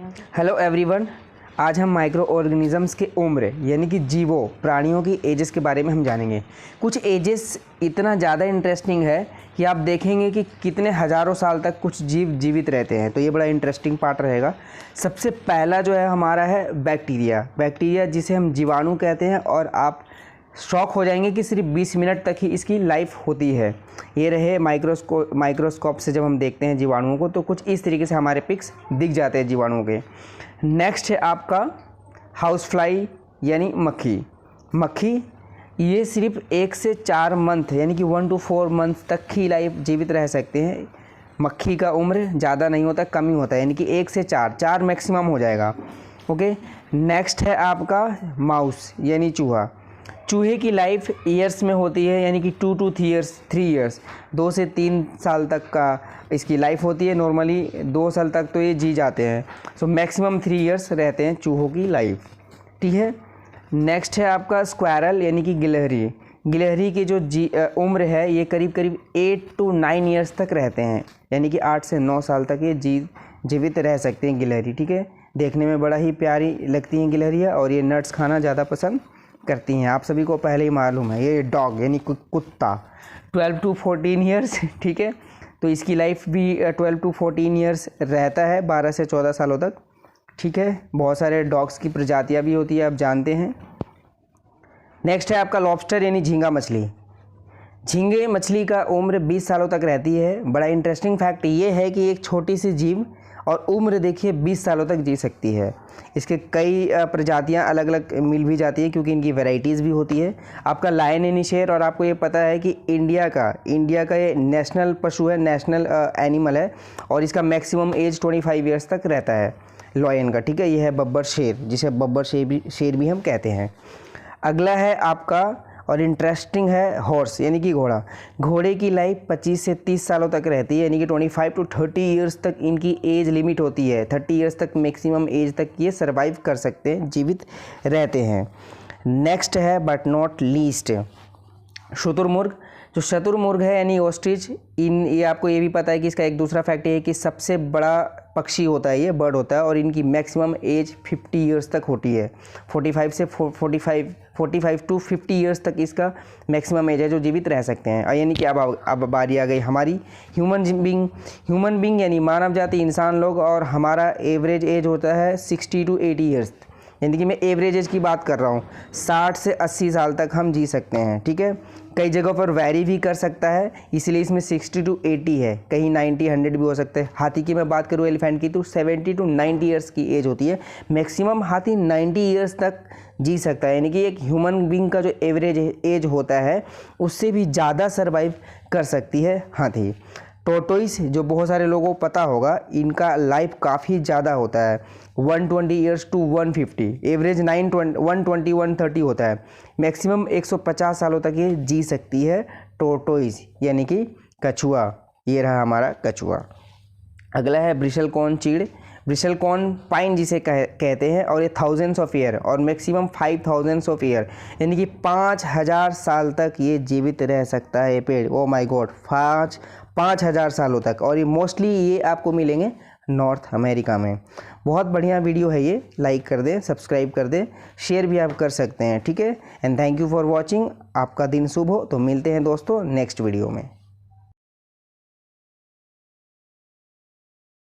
Hello everyone, आज हम micro organisms के उम्र यानी कि जीवों प्राणियों की एजेस के बारे में हम जानेंगे। कुछ एजेस इतना ज़्यादा इंटरेस्टिंग है कि आप देखेंगे कि कितने हज़ारों साल तक कुछ जीव जीवित रहते हैं, तो ये बड़ा इंटरेस्टिंग पार्ट रहेगा। सबसे पहला जो है हमारा है बैक्टीरिया जिसे हम जीवाणु कहते हैं, और आप शॉक हो जाएंगे कि सिर्फ 20 मिनट तक ही इसकी लाइफ होती है। ये रहे माइक्रोस्कोप से जब हम देखते हैं जीवाणुओं को तो कुछ इस तरीके से हमारे पिक्स दिख जाते हैं जीवाणुओं के। नेक्स्ट है आपका हाउस फ्लाई यानी मक्खी। ये सिर्फ 1 से 4 मंथ यानी कि 1 to 4 मंथ तक ही लाइफ जीवित रह सकते हैं। मक्खी का उम्र ज़्यादा नहीं होता, कम ही होता है, यानी कि 1 से 4 मैक्सिमम हो जाएगा। ओके, नेक्स्ट है आपका माउस यानी चूहे की लाइफ ईयर्स में होती है, यानी कि 2 to 3 ईयर्स 2 से 3 साल तक का इसकी लाइफ होती है। नॉर्मली 2 साल तक तो ये जी जाते हैं, सो मैक्सिमम 3 ईयर्स रहते हैं चूहों की लाइफ। ठीक है, नेक्स्ट है आपका स्क्वायरल यानी कि गिलहरी की जो उम्र है ये करीब 8 to 9 ईयर्स तक रहते हैं, यानी कि 8 से 9 साल तक ये जीवित रह सकते हैं गिलहरी। ठीक है, देखने में बड़ा ही प्यारी लगती हैं गिलहरियाँ, और ये नट्स खाना ज़्यादा पसंद करती हैं। आप सभी को पहले ही मालूम है। ये डॉग यानी कुत्ता 12 to 14 ईयर्स, ठीक है, तो इसकी लाइफ भी 12 to 14 ईयर्स रहता है, 12 से 14 सालों तक। ठीक है, बहुत सारे डॉग्स की प्रजातियां भी होती है, आप जानते हैं। नेक्स्ट है आपका लॉबस्टर यानी झींगे मछली का उम्र 20 सालों तक रहती है। बड़ा इंटरेस्टिंग फैक्ट ये है कि एक छोटी सी जीव और उम्र देखिए 20 सालों तक जी सकती है। इसके कई प्रजातियां अलग अलग मिल भी जाती है क्योंकि इनकी वैरायटीज़ भी होती है। आपका लायन यानी शेर, और आपको ये पता है कि इंडिया का ये नेशनल पशु है, नेशनल एनिमल है, और इसका मैक्सिमम एज 25 ईयर्स तक रहता है लायन का। ठीक है, ये है बब्बर शेर, जिसे बब्बर शेर भी हम कहते हैं। अगला है आपका और इंटरेस्टिंग है हॉर्स यानी कि घोड़े की लाइफ 25 से 30 सालों तक रहती है, यानी कि 25 to 30 ईयर्स तक इनकी एज लिमिट होती है। 30 ईयर्स तक मैक्सिमम एज तक ये सर्वाइव कर सकते हैं, जीवित रहते हैं। नेक्स्ट है बट नॉट लीस्ट शुतुरमुर्ग है यानी ऑस्ट्रिच। ये आपको ये भी पता है कि इसका एक दूसरा फैक्ट ये है कि सबसे बड़ा पक्षी होता है, ये बर्ड होता है, और इनकी मैक्सिमम एज 50 ईयर्स तक होती है। 45 to 50 ईयर्स तक इसका मैक्सिमम एज है जो जीवित रह सकते हैं। यानी कि अब बारी आ गई हमारी ह्यूमन बींग यानी मानव जाति, इंसान लोग, और हमारा एवरेज एज होता है 60 to 80 ईयर्स, यानी कि मैं एवरेज एज की बात कर रहा हूँ। 60 से 80 साल तक हम जी सकते हैं। ठीक है, कई जगहों पर वैरी भी कर सकता है, इसलिए इसमें 60 to 80 है, कहीं 90 100 भी हो सकते हैं। हाथी की मैं बात करूँ, एलिफेंट की, तो 70 to 90 ईयर्स की एज होती है। मैक्सिमम हाथी 90 ईयर्स तक जी सकता है, यानी कि एक ह्यूमन बींग का जो एवरेज एज होता है उससे भी ज़्यादा सर्वाइव कर सकती है हाथी। टोटोइस जो बहुत सारे लोगों को पता होगा, इनका लाइफ काफ़ी ज़्यादा होता है, 120 ईयर्स to 150, एवरेज 120 130 होता है। मैक्सिमम 150 सालों तक ये जी सकती है टोटोइस यानी कि कछुआ। ये रहा हमारा कछुआ। अगला है ब्रिसल कॉर्न पाइन जिसे कहते हैं, और ये थाउजेंड्स ऑफ ईयर और मैक्सिमम 5000 ऑफ ईयर, यानी कि 5000 साल तक ये जीवित रह सकता है ये पेड़। ओ माय गॉड, 5000 सालों तक, और ये मोस्टली ये आपको मिलेंगे नॉर्थ अमेरिका में। बहुत बढ़िया वीडियो है ये, लाइक कर दें, सब्सक्राइब कर दें, शेयर भी आप कर सकते हैं। ठीक है, and thank you for watching. आपका दिन शुभ हो। तो मिलते हैं दोस्तों नेक्स्ट वीडियो में।